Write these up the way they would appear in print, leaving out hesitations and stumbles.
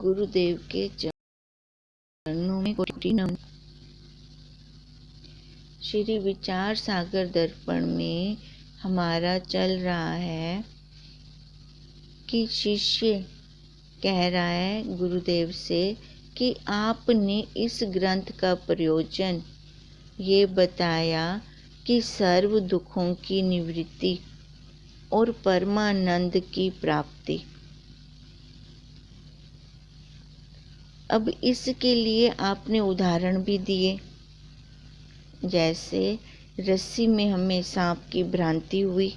गुरुदेव के चरणों में कोटि नमन। श्री विचार सागर दर्पण में हमारा चल रहा है कि शिष्य कह रहा है गुरुदेव से कि आपने इस ग्रंथ का प्रयोजन ये बताया कि सर्व दुखों की निवृत्ति और परमानंद की प्राप्ति। अब इसके लिए आपने उदाहरण भी दिए, जैसे रस्सी में हमें सांप की भ्रांति हुई।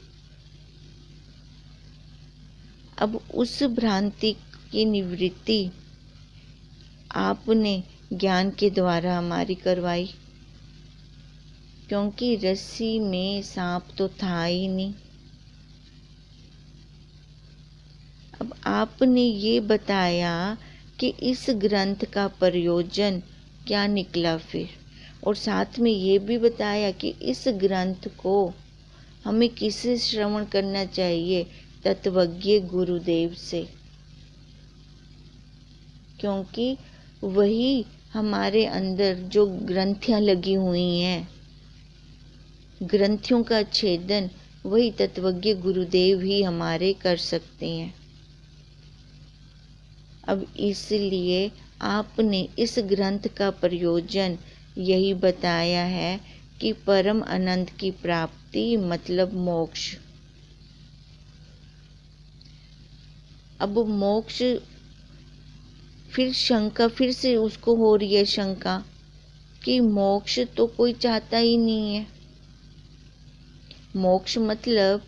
अब उस भ्रांति की निवृत्ति आपने ज्ञान के द्वारा हमारी करवाई, क्योंकि रस्सी में सांप तो था ही नहीं। अब आपने ये बताया कि इस ग्रंथ का प्रयोजन क्या निकला फिर, और साथ में ये भी बताया कि इस ग्रंथ को हमें किससे श्रवण करना चाहिए, तत्वज्ञ गुरुदेव से, क्योंकि वही हमारे अंदर जो ग्रंथियां लगी हुई हैं, ग्रंथियों का छेदन वही तत्वज्ञ गुरुदेव ही हमारे कर सकते हैं। अब इसलिए आपने इस ग्रंथ का प्रयोजन यही बताया है कि परम आनंद की प्राप्ति मतलब मोक्ष। अब मोक्ष, फिर शंका फिर से उसको हो रही है शंका कि मोक्ष तो कोई चाहता ही नहीं है। मोक्ष मतलब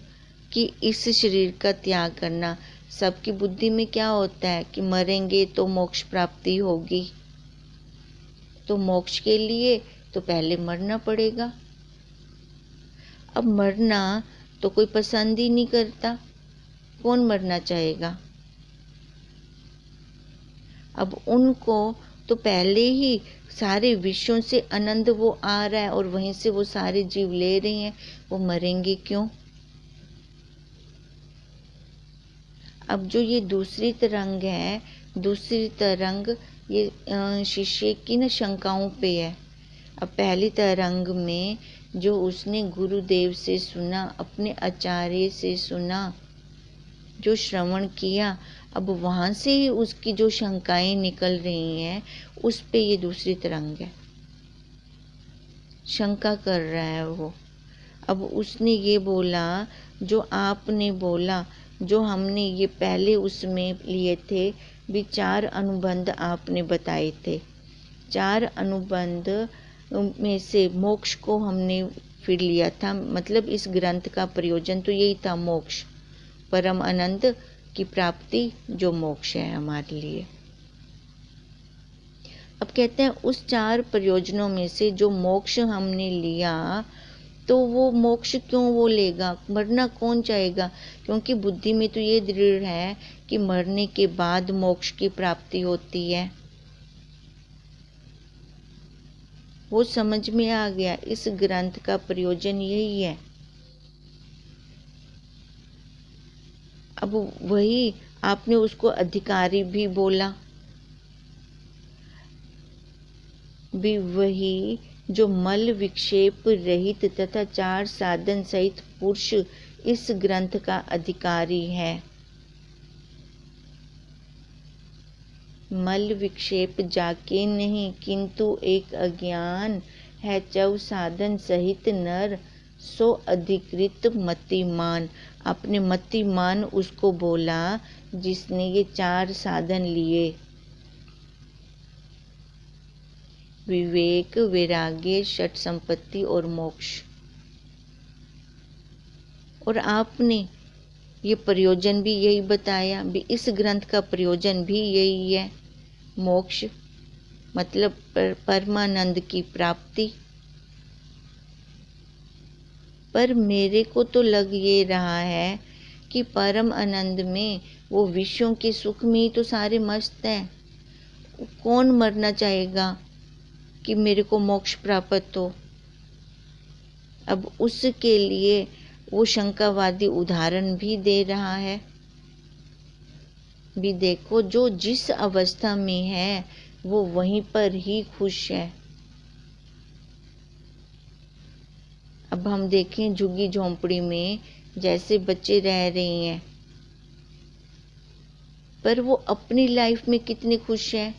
कि इस शरीर का त्याग करना। सबकी बुद्धि में क्या होता है कि मरेंगे तो मोक्ष प्राप्ति होगी, तो मोक्ष के लिए तो पहले मरना पड़ेगा। अब मरना तो कोई पसंद ही नहीं करता, कौन मरना चाहेगा। अब उनको तो पहले ही सारे विषयों से आनंद वो आ रहा है और वहीं से वो सारे जीव ले रहे हैं, वो मरेंगे क्यों। अब जो ये दूसरी तरंग है, दूसरी तरंग ये शिष्य की न शंकाओं पे है। अब पहली तरंग में जो उसने गुरुदेव से सुना, अपने आचार्य से सुना, जो श्रवण किया, अब वहाँ से ही उसकी जो शंकाएं निकल रही हैं, उस पे ये दूसरी तरंग है। शंका कर रहा है वो। अब उसने ये बोला, जो आपने बोला, जो हमने ये पहले उसमें लिए थे भी, 4 अनुबंध आपने बताए थे। 4 अनुबंध में से मोक्ष को हमने फिर लिया था, मतलब इस ग्रंथ का प्रयोजन तो यही था, मोक्ष, परम आनंद की प्राप्ति, जो मोक्ष है हमारे लिए। अब कहते हैं उस 4 प्रयोजनों में से जो मोक्ष हमने लिया, तो वो मोक्ष क्यों वो लेगा, मरना कौन चाहेगा, क्योंकि बुद्धि में तो ये दृढ़ है कि मरने के बाद मोक्ष की प्राप्ति होती है। वो समझ में आ गया, इस ग्रंथ का प्रयोजन यही है। अब वही आपने उसको अधिकारी भी बोला, भी वही जो मल विक्षेप रहित तथा 4 साधन सहित पुरुष इस ग्रंथ का अधिकारी है। मल विक्षेप जाके नहीं, किंतु एक अज्ञान है 4 साधन सहित नर, सो अधिकृत मतिमान। अपने मतिमान उसको बोला जिसने ये 4 साधन लिए, विवेक, वैराग्य, षट संपत्ति और मोक्ष। और आपने ये प्रयोजन भी यही बताया, भी इस ग्रंथ का प्रयोजन भी यही है, मोक्ष मतलब परमानंद की प्राप्ति। पर मेरे को तो लग ये रहा है कि परम आनंद में वो विषयों के सुख में ही तो सारे मस्त हैं। कौन मरना चाहेगा कि मेरे को मोक्ष प्राप्त हो। अब उसके लिए वो शंकावादी उदाहरण भी दे रहा है। भी देखो, जो जिस अवस्था में है वो वहीं पर ही खुश है। अब हम देखें झुग्गी झोंपड़ी में जैसे बच्चे रह रहे हैं, पर वो अपनी लाइफ में कितने खुश हैं।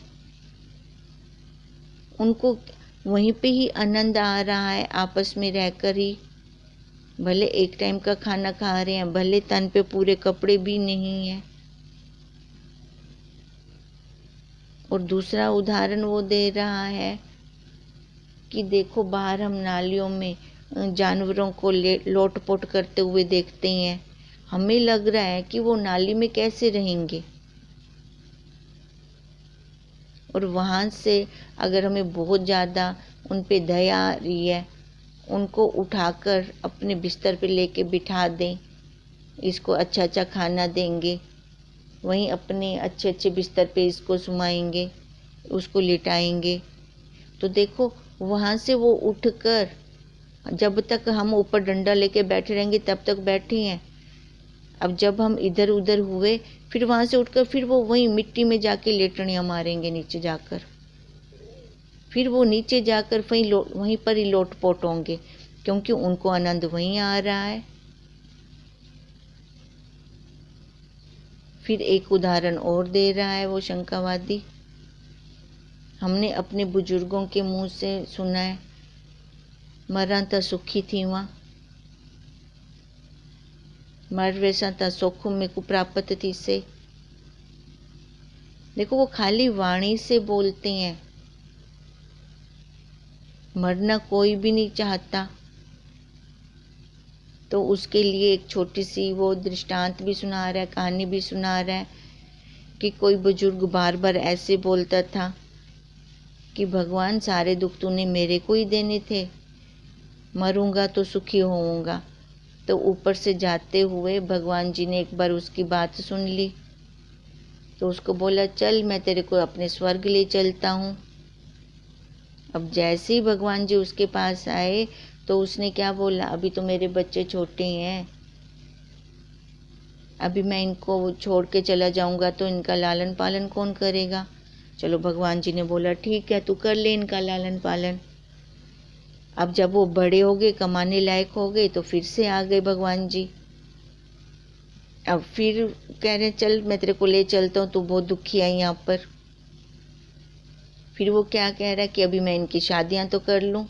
उनको वहीं पे ही आनंद आ रहा है, आपस में रहकर ही। भले एक टाइम का खाना खा रहे हैं, भले तन पे पूरे कपड़े भी नहीं है। और दूसरा उदाहरण वो दे रहा है कि देखो, बाहर हम नालियों में जानवरों को लोटपोट करते हुए देखते हैं। हमें लग रहा है कि वो नाली में कैसे रहेंगे, और वहाँ से अगर हमें बहुत ज़्यादा उन पे दया आ रही है, उनको उठाकर अपने बिस्तर पे लेके बिठा दें, इसको अच्छा अच्छा खाना देंगे, वहीं अपने अच्छे अच्छे बिस्तर पे इसको सुमाएंगे, उसको लिटाएंगे, तो देखो वहाँ से वो उठकर, जब तक हम ऊपर डंडा लेके बैठे रहेंगे तब तक बैठे हैं। अब जब हम इधर उधर हुए, फिर वहाँ से उठकर फिर वो वहीं मिट्टी में जाके लेटनियाँ मारेंगे नीचे जाकर, फिर वो नीचे जाकर वहीं पर ही लोटपोट होंगे, क्योंकि उनको आनंद वहीं आ रहा है। फिर एक उदाहरण और दे रहा है वो शंकावादी। हमने अपने बुजुर्गों के मुंह से सुना है, मरा ता सुखी थी वहाँ, मर वैसा ता सुख में को प्राप्त थी से। देखो, वो खाली वाणी से बोलते हैं, मरना कोई भी नहीं चाहता। तो उसके लिए एक छोटी सी वो दृष्टांत भी सुना रहा है, कहानी भी सुना रहा है कि कोई बुजुर्ग बार बार ऐसे बोलता था कि भगवान, सारे दुख तूने मेरे को ही देने थे, मरूंगा तो सुखी होऊंगा। तो ऊपर से जाते हुए भगवान जी ने एक बार उसकी बात सुन ली, तो उसको बोला, चल मैं तेरे को अपने स्वर्ग ले चलता हूँ। अब जैसे ही भगवान जी उसके पास आए तो उसने क्या बोला, अभी तो मेरे बच्चे छोटे हैं, अभी मैं इनको छोड़ के चला जाऊंगा तो इनका लालन पालन कौन करेगा। चलो, भगवान जी ने बोला, ठीक है, तू कर ले इनका लालन पालन। अब जब वो बड़े हो गए, कमाने लायक हो गए, तो फिर से आ गए भगवान जी। अब फिर कह रहे, चल मैं तेरे को ले चलता हूँ, तू बहुत दुखी है यहाँ पर। फिर वो क्या कह रहा है कि अभी मैं इनकी शादियाँ तो कर लूँ।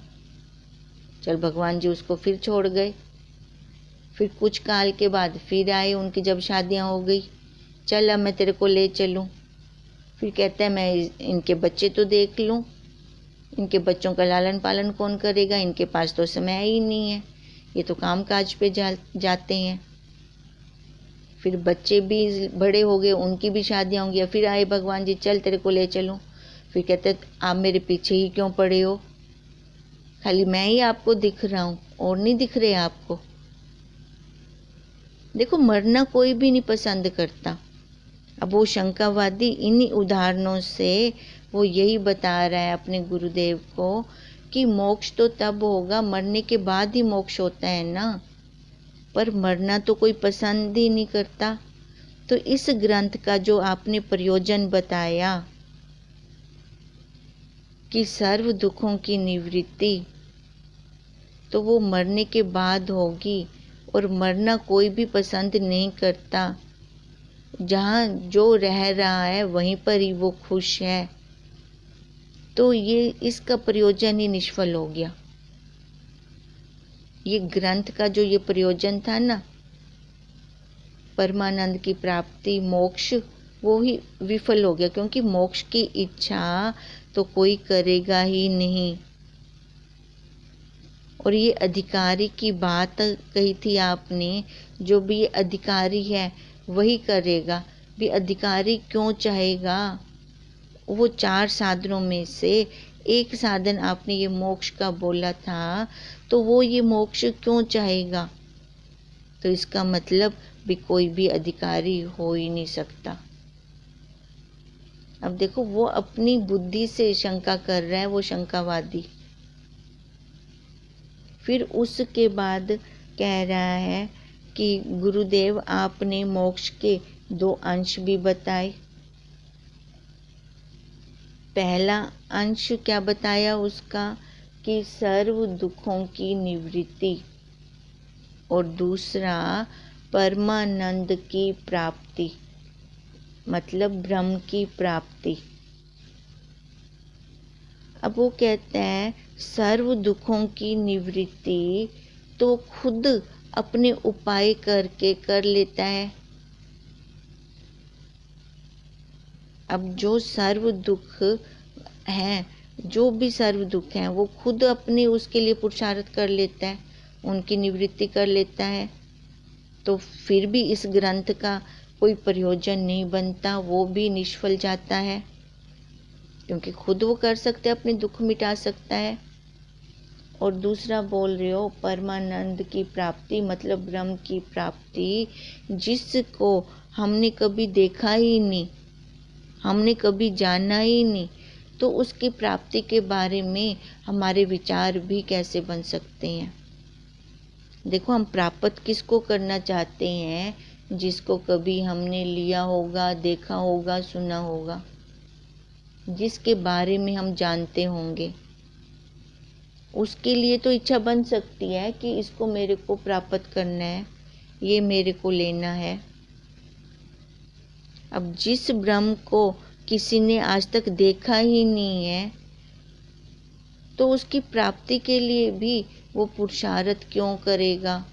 चल, भगवान जी उसको फिर छोड़ गए। फिर कुछ काल के बाद फिर आए, उनकी जब शादियाँ हो गई, चल अब मैं तेरे को ले चलूँ। फिर कहता है, मैं इनके बच्चे तो देख लूँ, इनके बच्चों का लालन पालन कौन करेगा, इनके पास तो समय ही नहीं है, ये तो काम काज पे जाते हैं। फिर बच्चे भी बड़े हो गए, उनकी भी शादियाँ होंगी। फिर आए भगवान जी, चल तेरे को ले चलूँ। फिर कहते, आप मेरे पीछे ही क्यों पड़े हो, खाली मैं ही आपको दिख रहा हूँ और नहीं दिख रहे आपको। देखो, मरना कोई भी नहीं पसंद करता। अब वो शंकावादी इन्हीं उदाहरणों से वो यही बता रहा है अपने गुरुदेव को कि मोक्ष तो तब होगा, मरने के बाद ही मोक्ष होता है ना, पर मरना तो कोई पसंद ही नहीं करता। तो इस ग्रंथ का जो आपने प्रयोजन बताया कि सर्व दुखों की निवृत्ति, तो वो मरने के बाद होगी, और मरना कोई भी पसंद नहीं करता। जहाँ जो रह रहा है वहीं पर ही वो खुश है, तो ये इसका प्रयोजन ही निष्फल हो गया। ये ग्रंथ का जो ये प्रयोजन था ना, परमानंद की प्राप्ति, मोक्ष, वो ही विफल हो गया, क्योंकि मोक्ष की इच्छा तो कोई करेगा ही नहीं। और ये अधिकारी की बात कही थी आपने, जो भी अधिकारी है वही करेगा। भी अधिकारी क्यों चाहेगा, वो 4 साधनों में से एक साधन आपने ये मोक्ष का बोला था, तो वो ये मोक्ष क्यों चाहेगा। तो इसका मतलब भी कोई भी अधिकारी हो ही नहीं सकता। अब देखो, वो अपनी बुद्धि से शंका कर रहा है, वो शंकावादी। फिर उसके बाद कह रहा है कि गुरुदेव, आपने मोक्ष के दो अंश भी बताए। पहला अंश क्या बताया उसका कि सर्व दुखों की निवृत्ति, और दूसरा परमानंद की प्राप्ति, मतलब ब्रह्म की प्राप्ति। अब वो कहते हैं सर्व दुखों की निवृत्ति तो खुद अपने उपाय करके कर लेता है। अब जो सर्व दुख हैं, जो भी सर्व दुख हैं, वो खुद अपने उसके लिए पुरुषार्थ कर लेता है, उनकी निवृत्ति कर लेता है। तो फिर भी इस ग्रंथ का कोई प्रयोजन नहीं बनता, वो भी निष्फल जाता है, क्योंकि खुद वो कर सकता है, अपने दुख मिटा सकता है। और दूसरा बोल रहे हो परमानंद की प्राप्ति, मतलब ब्रह्म की प्राप्ति, जिसको हमने कभी देखा ही नहीं, हमने कभी जाना ही नहीं, तो उसकी प्राप्ति के बारे में हमारे विचार भी कैसे बन सकते हैं। देखो, हम प्राप्त किसको करना चाहते हैं? जिसको कभी हमने लिया होगा, देखा होगा, सुना होगा, जिसके बारे में हम जानते होंगे, उसके लिए तो इच्छा बन सकती है कि इसको मेरे को प्राप्त करना है, ये मेरे को लेना है। अब जिस ब्रह्म को किसी ने आज तक देखा ही नहीं है, तो उसकी प्राप्ति के लिए भी वो पुरुषार्थ क्यों करेगा?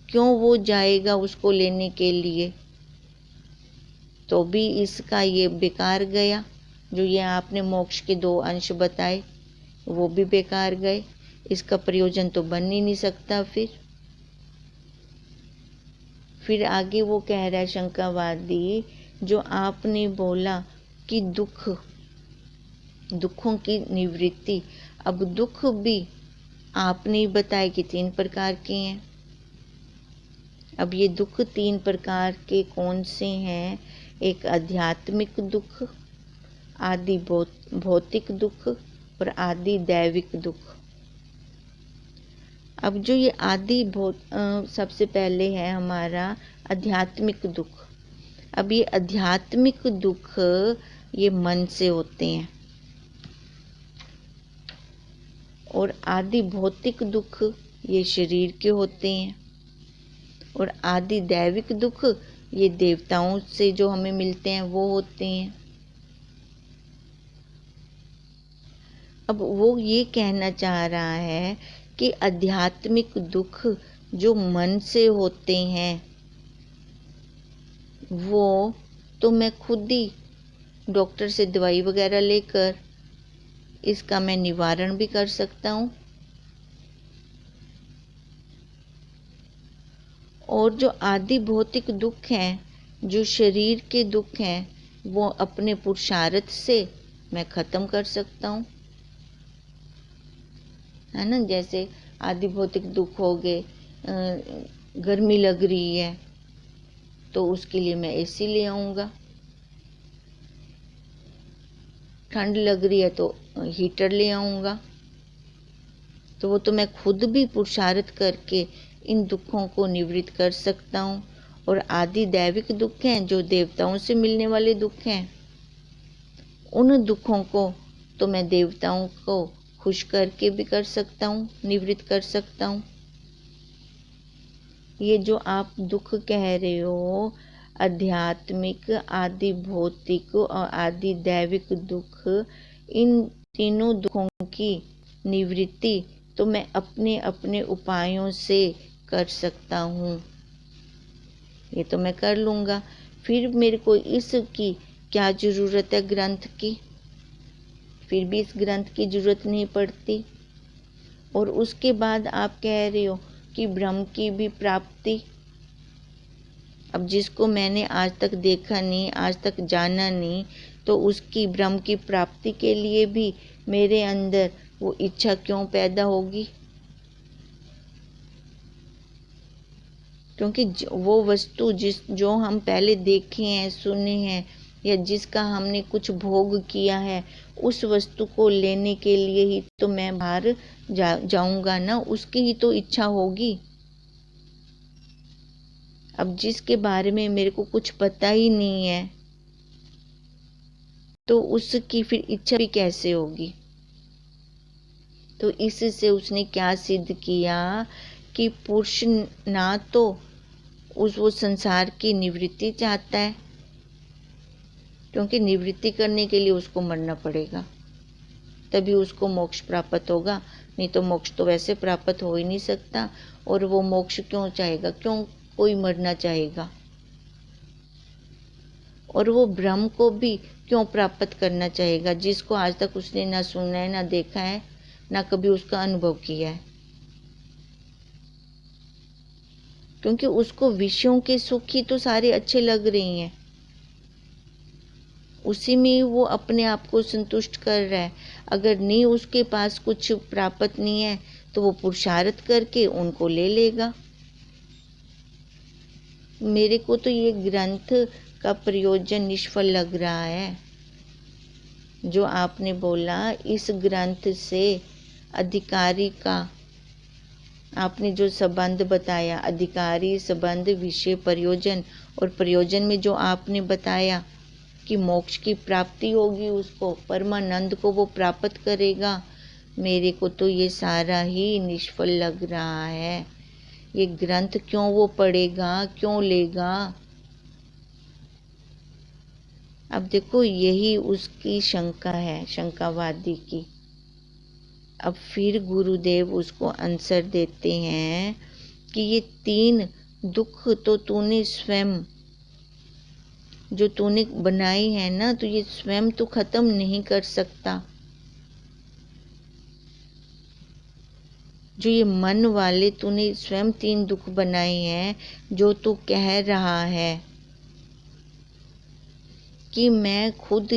क्यों वो जाएगा उसको लेने के लिए? तो भी इसका ये बेकार गया। जो ये आपने मोक्ष के दो अंश बताए, वो भी बेकार गए। इसका प्रयोजन तो बन ही नहीं सकता। फिर आगे वो कह रहा है शंकावादी, जो आपने बोला कि दुखों की निवृत्ति, अब दुख भी आपने ही बताया कि 3 प्रकार के हैं। अब ये दुख 3 प्रकार के कौन से हैं? एक आध्यात्मिक दुख, आदि भौतिक दुख और आदि दैविक दुख। अब जो ये सबसे पहले है हमारा आध्यात्मिक दुख। अब ये आध्यात्मिक दुख ये मन से होते हैं, और आदि भौतिक दुख ये शरीर के होते हैं, और आदि दैविक दुख ये देवताओं से जो हमें मिलते हैं वो होते हैं। अब वो ये कहना चाह रहा है कि आध्यात्मिक दुख जो मन से होते हैं, वो तो मैं खुद ही डॉक्टर से दवाई वगैरह लेकर इसका मैं निवारण भी कर सकता हूँ। और जो आदि भौतिक दुख हैं, जो शरीर के दुख हैं, वो अपने पुरुषार्थ से मैं ख़त्म कर सकता हूँ, है ना। जैसे आदि भौतिक दुख हो गए, गर्मी लग रही है तो उसके लिए मैं एसी ले आऊँगा, ठंड लग रही है तो हीटर ले आऊँगा। तो वो तो मैं खुद भी पुरुषार्थ करके इन दुखों को निवृत्त कर सकता हूँ। और आदि दैविक दुख हैं, जो देवताओं से मिलने वाले दुख हैं, उन दुखों को तो मैं देवताओं को खुश करके भी कर सकता हूँ, निवृत्त कर सकता हूँ। ये जो आप दुख कह रहे हो, आध्यात्मिक, आदि भौतिक और आदि दैविक दुख, इन तीनों दुखों की निवृत्ति तो मैं अपने अपने उपायों से कर सकता हूँ, ये तो मैं कर लूँगा। फिर मेरे को इसकी क्या ज़रूरत है ग्रंथ की? फिर भी इस ग्रंथ की ज़रूरत नहीं पड़ती। और उसके बाद आप कह रहे हो कि ब्रह्म की भी प्राप्ति। अब जिसको मैंने आज तक देखा नहीं, आज तक जाना नहीं, तो उसकी ब्रह्म की प्राप्ति के लिए भी मेरे अंदर वो इच्छा क्यों पैदा होगी? क्योंकि वो वस्तु जो हम पहले देखे हैं, सुने हैं, या जिसका हमने कुछ भोग किया है, उस वस्तु को लेने के लिए ही तो मैं बाहर जाऊंगा ना, उसकी ही तो इच्छा होगी। अब जिसके बारे में मेरे को कुछ पता ही नहीं है तो उसकी फिर इच्छा भी कैसे होगी। तो इससे उसने क्या सिद्ध किया कि पुरुष ना तो वो संसार की निवृत्ति चाहता है, क्योंकि निवृत्ति करने के लिए उसको मरना पड़ेगा, तभी उसको मोक्ष प्राप्त होगा, नहीं तो मोक्ष तो वैसे प्राप्त हो ही नहीं सकता। और वो मोक्ष क्यों चाहेगा, क्यों कोई मरना चाहेगा। और वो ब्रह्म को भी क्यों प्राप्त करना चाहेगा, जिसको आज तक उसने ना सुना है, ना देखा है, ना कभी उसका अनुभव किया है। क्योंकि उसको विषयों के सुख ही तो सारे अच्छे लग रहे हैं, उसी में वो अपने आप को संतुष्ट कर रहा है। अगर नहीं उसके पास कुछ प्राप्त नहीं है तो वो पुरुषार्थ करके उनको ले लेगा। मेरे को तो ये ग्रंथ का प्रयोजन निष्फल लग रहा है। जो आपने बोला इस ग्रंथ से अधिकारी का, आपने जो संबंध बताया, अधिकारी संबंध विषय प्रयोजन, और प्रयोजन में जो आपने बताया कि मोक्ष की प्राप्ति होगी, उसको परमानंद को वो प्राप्त करेगा, मेरे को तो ये सारा ही निष्फल लग रहा है। ये ग्रंथ क्यों वो पढ़ेगा, क्यों लेगा। अब देखो यही उसकी शंका है, शंकावादी की। अब फिर गुरुदेव उसको आंसर देते हैं कि ये 3 दुख तो तूने स्वयं, जो तूने बनाई है ना, तो ये स्वयं तो खत्म नहीं कर सकता। जो ये मन वाले तूने स्वयं 3 दुख बनाए हैं, जो तू कह रहा है कि मैं खुद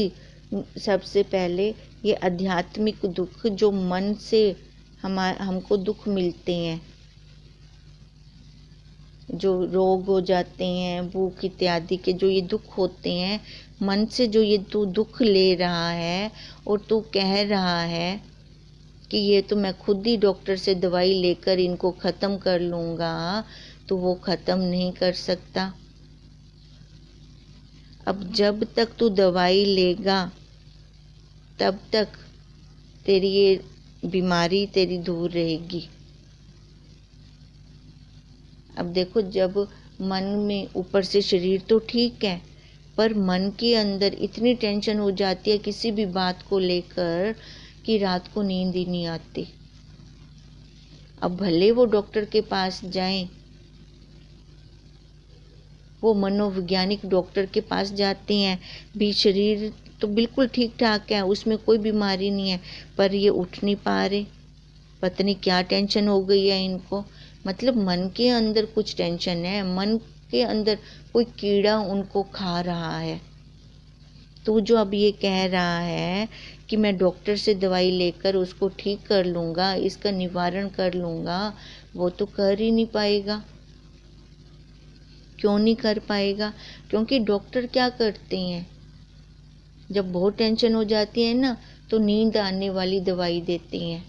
सबसे पहले ये आध्यात्मिक दुख जो मन से हमको दुख मिलते हैं, जो रोग हो जाते हैं, भूख इत्यादि के जो ये दुख होते हैं, मन से जो ये तू दुख ले रहा है और तू कह रहा है कि ये तो मैं खुद ही डॉक्टर से दवाई लेकर इनको ख़त्म कर लूँगा, तो वो ख़त्म नहीं कर सकता। अब जब तक तू दवाई लेगा तब तक तेरी ये बीमारी तेरी दूर रहेगी। अब देखो, जब मन में ऊपर से शरीर तो ठीक है, पर मन के अंदर इतनी टेंशन हो जाती है किसी भी बात को लेकर कि रात को नींद ही नहीं आती। अब भले वो डॉक्टर के पास जाएं, वो मनोवैज्ञानिक डॉक्टर के पास जाते हैं भी, शरीर तो बिल्कुल ठीक ठाक है, उसमें कोई बीमारी नहीं है, पर ये उठ नहीं पा रहे, पता नहीं क्या टेंशन हो गई है इनको। मतलब मन के अंदर कुछ टेंशन है, मन के अंदर कोई कीड़ा उनको खा रहा है। तो जो अब ये कह रहा है कि मैं डॉक्टर से दवाई लेकर उसको ठीक कर लूँगा, इसका निवारण कर लूँगा, वो तो कर ही नहीं पाएगा। क्यों नहीं कर पाएगा? क्योंकि डॉक्टर क्या करते हैं, जब बहुत टेंशन हो जाती है ना, तो नींद आने वाली दवाई देते हैं।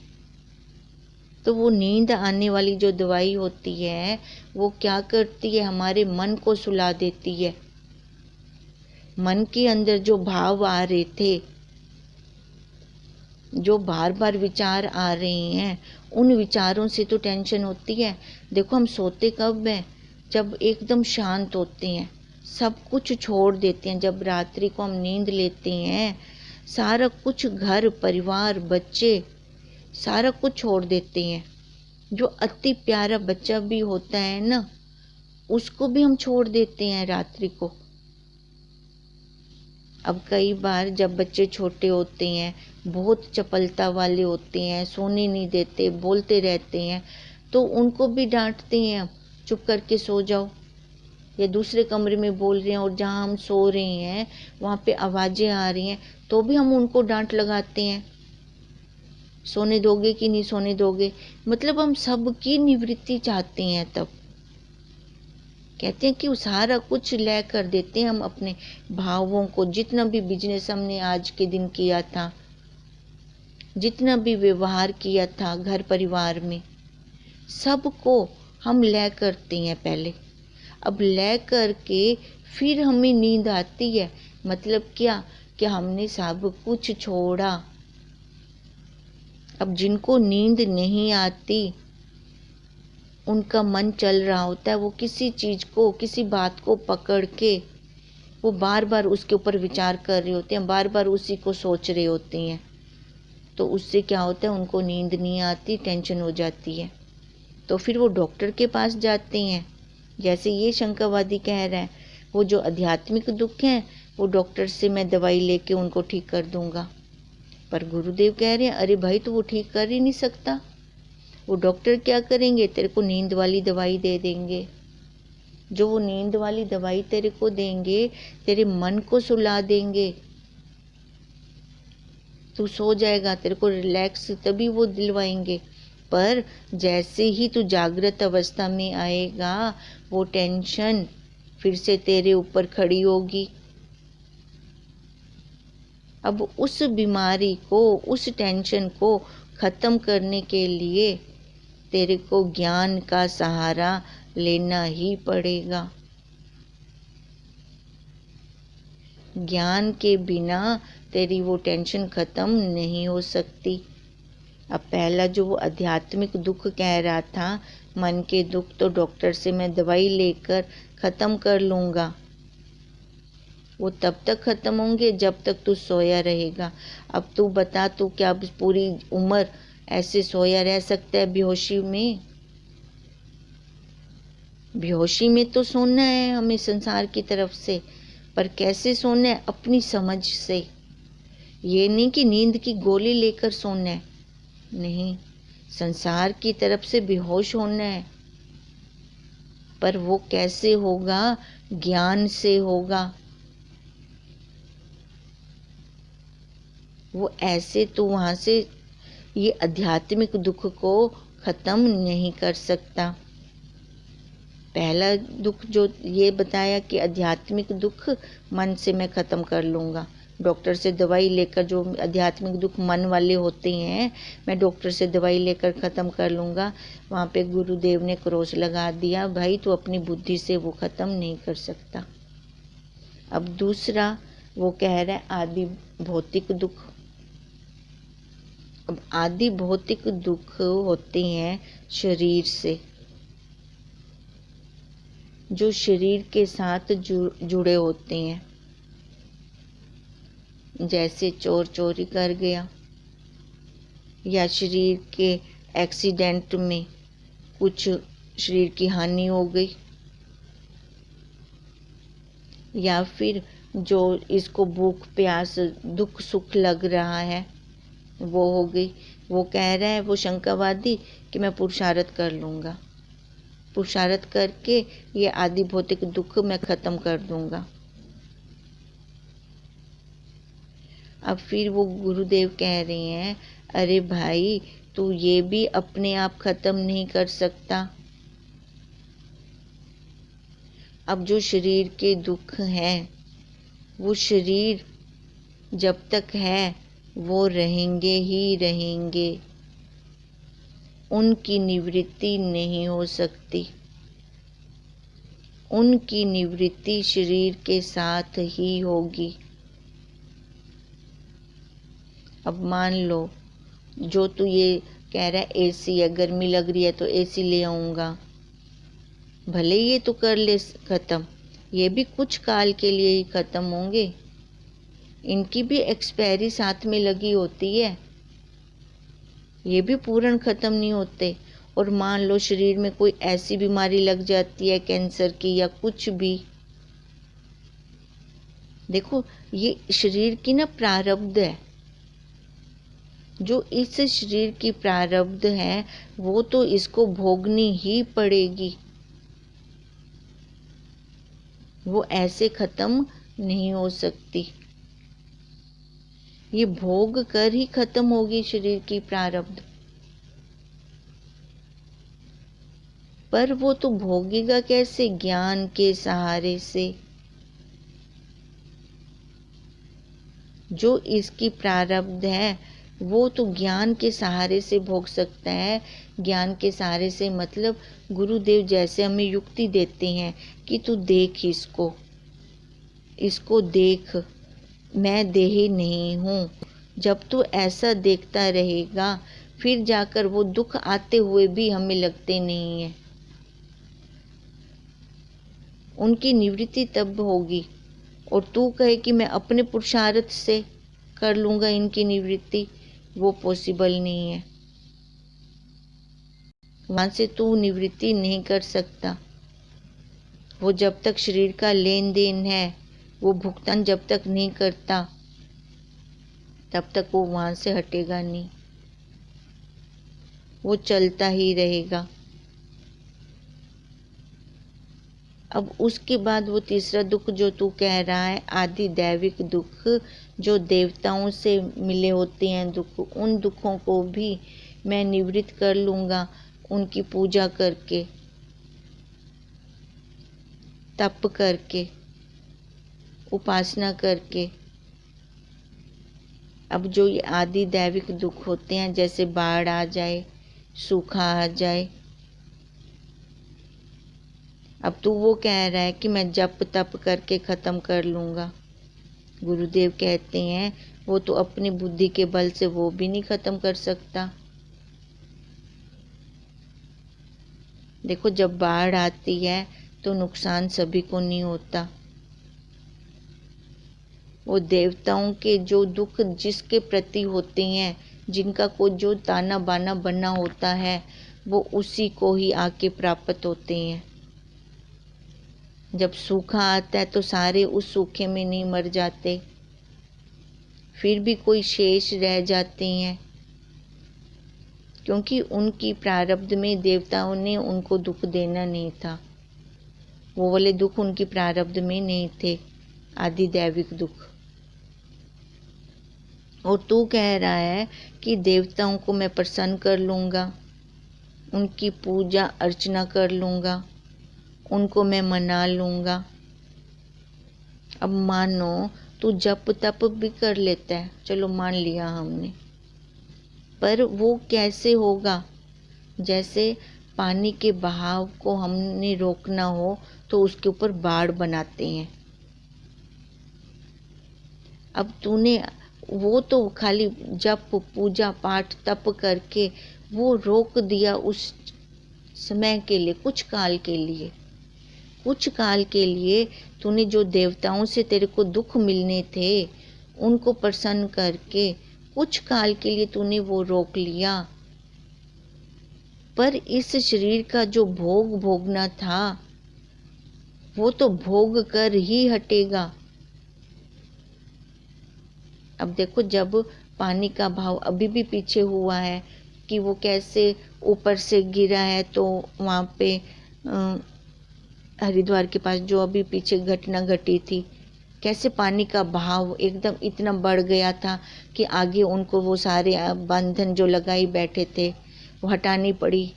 तो वो नींद आने वाली जो दवाई होती है वो क्या करती है, हमारे मन को सुला देती है। मन के अंदर जो भाव आ रहे थे, जो बार बार विचार आ रहे हैं, उन विचारों से तो टेंशन होती है। देखो हम सोते कब हैं, जब एकदम शांत होते हैं, सब कुछ छोड़ देते हैं। जब रात्रि को हम नींद लेते हैं, सारा कुछ, घर परिवार बच्चे सारा कुछ छोड़ देते हैं। जो अति प्यारा बच्चा भी होता है ना, उसको भी हम छोड़ देते हैं रात्रि को। अब कई बार जब बच्चे छोटे होते हैं, बहुत चपलता वाले होते हैं, सोने नहीं देते, बोलते रहते हैं, तो उनको भी डांटते हैं, चुप करके सो जाओ। या दूसरे कमरे में बोल रहे हैं और जहाँ हम सो रहे हैं वहाँ पे आवाज़ें आ रही हैं, तो भी हम उनको डांट लगाते हैं, सोने दोगे कि नहीं सोने दोगे। मतलब हम सबकी निवृत्ति चाहते हैं। तब कहते हैं कि सारा कुछ लय कर देते हैं हम अपने भावों को। जितना भी बिजनेस हमने आज के दिन किया था, जितना भी व्यवहार किया था घर परिवार में, सबको हम लय करते हैं पहले। अब ले करके फिर हमें नींद आती है। मतलब क्या कि हमने सब कुछ छोड़ा। अब जिनको नींद नहीं आती उनका मन चल रहा होता है, वो किसी चीज़ को, किसी बात को पकड़ के वो बार बार उसके ऊपर विचार कर रहे होते हैं, बार बार उसी को सोच रहे होते हैं। तो उससे क्या होता है, उनको नींद नहीं आती, टेंशन हो जाती है। तो फिर वो डॉक्टर के पास जाते हैं। जैसे ये शंकावादी कह रहा है, वो जो आध्यात्मिक दुख हैं वो डॉक्टर से मैं दवाई लेके उनको ठीक कर दूंगा। पर गुरुदेव कह रहे हैं, अरे भाई तो वो ठीक कर ही नहीं सकता। वो डॉक्टर क्या करेंगे, तेरे को नींद वाली दवाई दे देंगे। जो वो नींद वाली दवाई तेरे को देंगे, तेरे मन को सुला देंगे, तू सो जाएगा, तेरे को रिलैक्स तभी वो दिलवाएंगे। पर जैसे ही तू जागृत अवस्था में आएगा, वो टेंशन फिर से तेरे ऊपर खड़ी होगी। अब उस बीमारी को, उस टेंशन को खत्म करने के लिए तेरे को ज्ञान का सहारा लेना ही पड़ेगा। ज्ञान के बिना तेरी वो टेंशन खत्म नहीं हो सकती। अब पहला जो वो आध्यात्मिक दुख कह रहा था, मन के दुख, तो डॉक्टर से मैं दवाई लेकर ख़त्म कर लूँगा। वो तब तक ख़त्म होंगे जब तक तू सोया रहेगा। अब तू बता, तू क्या पूरी उम्र ऐसे सोया रह सकता है बेहोशी में? बेहोशी में तो सोना है हमें संसार की तरफ से, पर कैसे सोना है? अपनी समझ से। ये नहीं कि नींद की गोली लेकर सोना है, नहीं, संसार की तरफ से बेहोश होना है। पर वो कैसे होगा? ज्ञान से होगा। वो ऐसे तो वहाँ से ये आध्यात्मिक दुख को ख़त्म नहीं कर सकता। पहला दुख जो ये बताया कि आध्यात्मिक दुख मन से मैं ख़त्म कर लूँगा। डॉक्टर से दवाई लेकर जो आध्यात्मिक दुख मन वाले होते हैं, मैं डॉक्टर से दवाई लेकर ख़त्म कर लूँगा। वहाँ पे गुरुदेव ने क्रॉस लगा दिया, भाई तो अपनी बुद्धि से वो ख़त्म नहीं कर सकता। अब दूसरा वो कह रहा है आदि भौतिक दुख। अब आदि भौतिक दुख होते हैं शरीर से, जो शरीर के साथ जुड़े होते हैं। जैसे चोर चोरी कर गया, या शरीर के एक्सीडेंट में कुछ शरीर की हानि हो गई, या फिर जो इसको भूख प्यास दुख सुख लग रहा है वो हो गई। वो कह रहा है वो शंकावादी कि मैं पुरुषार्थ कर लूँगा, पुरुषार्थ करके ये आदि भौतिक दुख मैं ख़त्म कर दूँगा। अब फिर वो गुरुदेव कह रहे हैं, अरे भाई तू ये भी अपने आप ख़त्म नहीं कर सकता। अब जो शरीर के दुख हैं, वो शरीर जब तक है वो रहेंगे ही रहेंगे, उनकी निवृत्ति नहीं हो सकती। उनकी निवृत्ति शरीर के साथ ही होगी। अब मान लो जो तू ये कह रहा है एसी है, गर्मी लग रही है तो एसी ले आऊँगा, भले ये तो कर ले ख़त्म, ये भी कुछ काल के लिए ही ख़त्म होंगे। इनकी भी एक्सपायरी साथ में लगी होती है, ये भी पूर्ण ख़त्म नहीं होते। और मान लो शरीर में कोई ऐसी बीमारी लग जाती है, कैंसर की या कुछ भी, देखो ये शरीर की ना प्रारब्ध है। जो इस शरीर की प्रारब्ध है वो तो इसको भोगनी ही पड़ेगी, वो ऐसे ख़त्म नहीं हो सकती। ये भोग कर ही ख़त्म होगी शरीर की प्रारब्ध। पर वो तो भोगेगा कैसे? ज्ञान के सहारे से। जो इसकी प्रारब्ध है वो तो ज्ञान के सहारे से भोग सकता है। ज्ञान के सहारे से मतलब गुरुदेव जैसे हमें युक्ति देते हैं कि तू देख इसको, इसको देख, मैं देही नहीं हूँ। जब तू ऐसा देखता रहेगा फिर जाकर वो दुख आते हुए भी हमें लगते नहीं हैं। उनकी निवृत्ति तब होगी। और तू कहे कि मैं अपने पुरुषार्थ से कर लूँगा इनकी निवृत्ति, वो पॉसिबल नहीं है। वहाँ से तू निवृत्ति नहीं कर सकता। वो जब तक शरीर का लेन देन है, वो भुगतान जब तक नहीं करता तब तक वो वहाँ से हटेगा नहीं, वो चलता ही रहेगा। अब उसके बाद वो तीसरा दुख जो तू कह रहा है, आदि दैविक दुख, जो देवताओं से मिले होते हैं दुख, उन दुखों को भी मैं निवृत्त कर लूँगा उनकी पूजा करके, तप करके, उपासना करके। अब जो ये आदि दैविक दुख होते हैं, जैसे बाढ़ आ जाए, सूखा आ जाए, अब तू वो कह रहा है कि मैं जप तप करके ख़त्म कर लूँगा। गुरुदेव कहते हैं वो तो अपनी बुद्धि के बल से वो भी नहीं ख़त्म कर सकता। देखो, जब बाढ़ आती है तो नुकसान सभी को नहीं होता। वो देवताओं के जो दुख जिसके प्रति होते हैं, जिनका को जो ताना बाना बनना होता है, वो उसी को ही आके प्राप्त होते हैं। जब सूखा आता है तो सारे उस सूखे में नहीं मर जाते, फिर भी कोई शेष रह जाते हैं, क्योंकि उनकी प्रारब्ध में देवताओं ने उनको दुख देना नहीं था। वो वाले दुख उनकी प्रारब्ध में नहीं थे, आदि दैविक दुख। और तू कह रहा है कि देवताओं को मैं प्रसन्न कर लूँगा, उनकी पूजा अर्चना कर लूँगा, उनको मैं मना लूँगा। अब मानो तू जप तप भी कर लेता है, चलो मान लिया हमने, पर वो कैसे होगा? जैसे पानी के बहाव को हमने रोकना हो तो उसके ऊपर बाढ़ बनाते हैं। अब तूने वो तो खाली जप पूजा पाठ तप करके वो रोक दिया उस समय के लिए, कुछ काल के लिए। कुछ काल के लिए तूने जो देवताओं से तेरे को दुख मिलने थे उनको प्रसन्न करके कुछ काल के लिए तूने वो रोक लिया, पर इस शरीर का जो भोग भोगना था वो तो भोग कर ही हटेगा। अब देखो, जब पानी का भाव अभी भी पीछे हुआ है कि वो कैसे ऊपर से गिरा है, तो वहाँ पे हरिद्वार के पास जो अभी पीछे घटना घटी थी, कैसे पानी का बहाव एकदम इतना बढ़ गया था कि आगे उनको वो सारे बंधन जो लगाई बैठे थे वो हटानी पड़ी,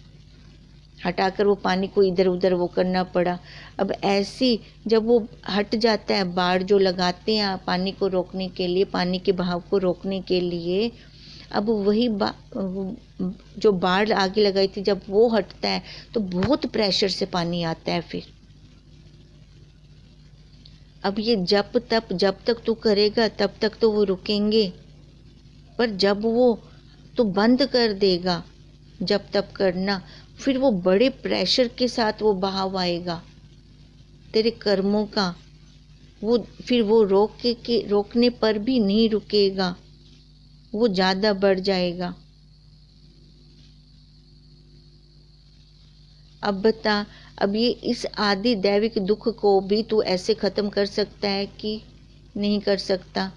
हटाकर वो पानी को इधर उधर वो करना पड़ा। अब ऐसी जब वो हट जाता है, बाढ़ जो लगाते हैं पानी को रोकने के लिए, पानी के बहाव को रोकने के लिए, अब वही जो बाढ़ आगे लगाई थी जब वो हटता है तो बहुत प्रेशर से पानी आता है फिर। अब ये जब तक तू करेगा तब तक तो वो रुकेंगे, पर जब वो तो बंद कर देगा जब तब करना, फिर वो बड़े प्रेशर के साथ वो बहाव आएगा तेरे कर्मों का। वो फिर वो रोकने पर भी नहीं रुकेगा, वो ज़्यादा बढ़ जाएगा। अब बता, अब ये इस आदि दैविक दुख को भी तू ऐसे ख़त्म कर सकता है कि नहीं कर सकता?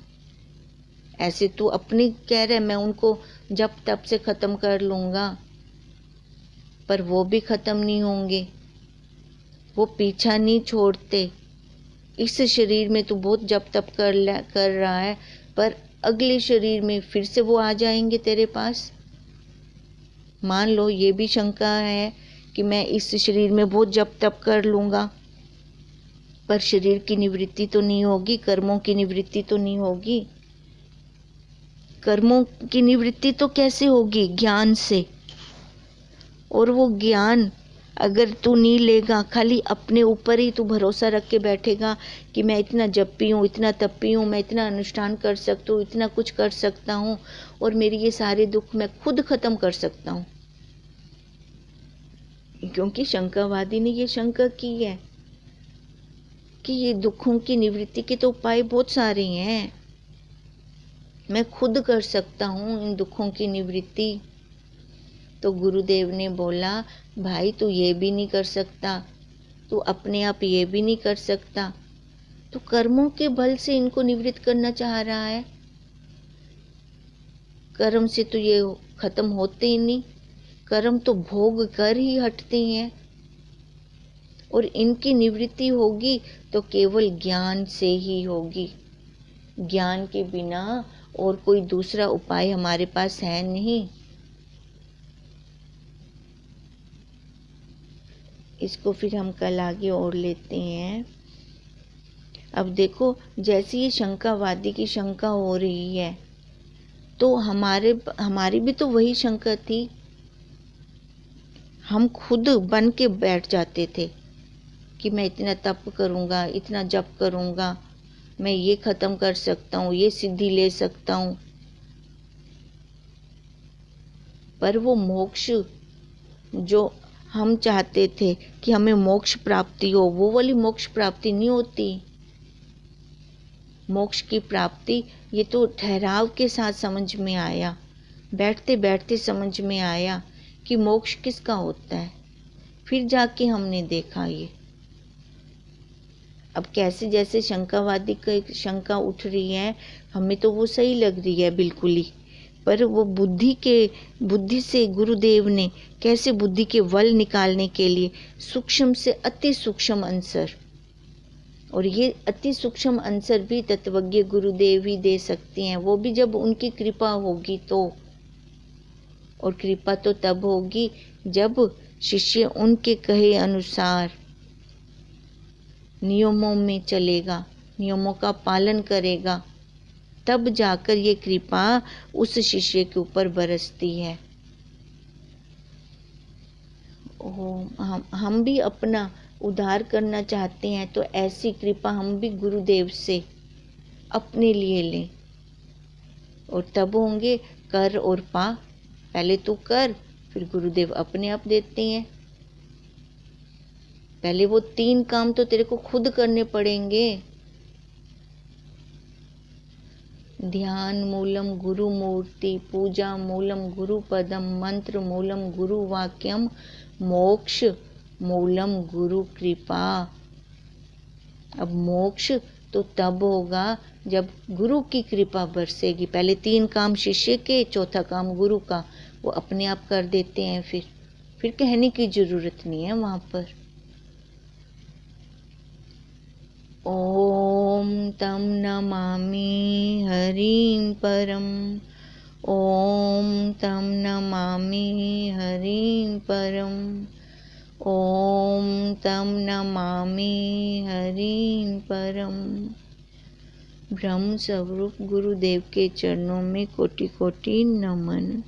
ऐसे तू अपनी कह रहा है मैं उनको जब तब से ख़त्म कर लूँगा, पर वो भी ख़त्म नहीं होंगे, वो पीछा नहीं छोड़ते। इस शरीर में तू बहुत जब तब कर रहा है, पर अगले शरीर में फिर से वो आ जाएंगे तेरे पास। मान लो ये भी शंका है कि मैं इस शरीर में बहुत जप तप कर लूँगा, पर शरीर की निवृत्ति तो नहीं होगी, कर्मों की निवृत्ति तो नहीं होगी। कर्मों की निवृत्ति तो कैसे होगी? ज्ञान से। और वो ज्ञान अगर तू नहीं लेगा, खाली अपने ऊपर ही तू भरोसा रख के बैठेगा कि मैं इतना जपी हूँ, इतना तपी हूँ, मैं इतना अनुष्ठान कर सकता हूँ, इतना कुछ कर सकता हूँ और मेरे ये सारे दुख मैं खुद खत्म कर सकता हूँ। क्योंकि शंकावादी ने ये शंका की है कि ये दुखों की निवृत्ति के तो उपाय बहुत सारे हैं, मैं खुद कर सकता हूँ इन दुखों की निवृत्ति। तो गुरुदेव ने बोला, भाई तू ये भी नहीं कर सकता, तू अपने आप ये भी नहीं कर सकता, तो कर्मों के बल से इनको निवृत्त करना चाह रहा है। कर्म से तो ये खत्म होते ही नहीं, कर्म तो भोग कर ही हटते हैं और इनकी निवृत्ति होगी तो केवल ज्ञान से ही होगी। ज्ञान के बिना और कोई दूसरा उपाय हमारे पास है नहीं। इसको फिर हम कल आगे और लेते हैं। अब देखो, जैसी ये शंकावादी की शंका हो रही है तो हमारी भी तो वही शंका थी। हम खुद बन के बैठ जाते थे कि मैं इतना तप करूँगा, इतना जप करूँगा, मैं ये ख़त्म कर सकता हूँ, ये सिद्धि ले सकता हूँ। पर वो मोक्ष जो हम चाहते थे कि हमें मोक्ष प्राप्ति हो, वो वाली मोक्ष प्राप्ति नहीं होती। मोक्ष की प्राप्ति ये तो ठहराव के साथ समझ में आया, बैठते बैठते समझ में आया कि मोक्ष किसका होता है। फिर जाके हमने देखा ये। अब कैसे जैसे शंकावादी का एक शंका उठ रही है, हमें तो वो सही लग रही है बिल्कुल ही, पर वो बुद्धि से गुरुदेव ने कैसे बुद्धि के बल निकालने के लिए सूक्ष्म से अति सूक्ष्म अंसर, और ये अति सूक्ष्म अंसर भी तत्वज्ञ गुरुदेव ही दे सकते हैं, वो भी जब उनकी कृपा होगी तो। और कृपा तो तब होगी जब शिष्य उनके कहे अनुसार नियमों में चलेगा, नियमों का पालन करेगा, तब जाकर ये कृपा उस शिष्य के ऊपर बरसती है। हम भी अपना उद्धार करना चाहते हैं तो ऐसी कृपा हम भी गुरुदेव से अपने लिए लें, और तब होंगे कर और पा। पहले तू कर, फिर गुरुदेव अपने आप देते हैं। पहले वो 3 काम तो तेरे को खुद करने पड़ेंगे। ध्यान मूलम गुरु मूर्ति, पूजा मूलम गुरु पदम, मंत्र मूलम गुरु वाक्यम, मोक्ष मूलम गुरु कृपा। अब मोक्ष तो तब होगा जब गुरु की कृपा बरसेगी। पहले 3 काम शिष्य के, चौथा काम गुरु का, वो अपने आप कर देते हैं। फिर कहने की जरूरत नहीं है वहां पर। ओम तम नमामि हरिं परम, ओम तम नमामि हरिं परम, ओम तम नमामि हरिं परम। ब्रह्म स्वरूप गुरुदेव के चरणों में कोटि कोटि नमन।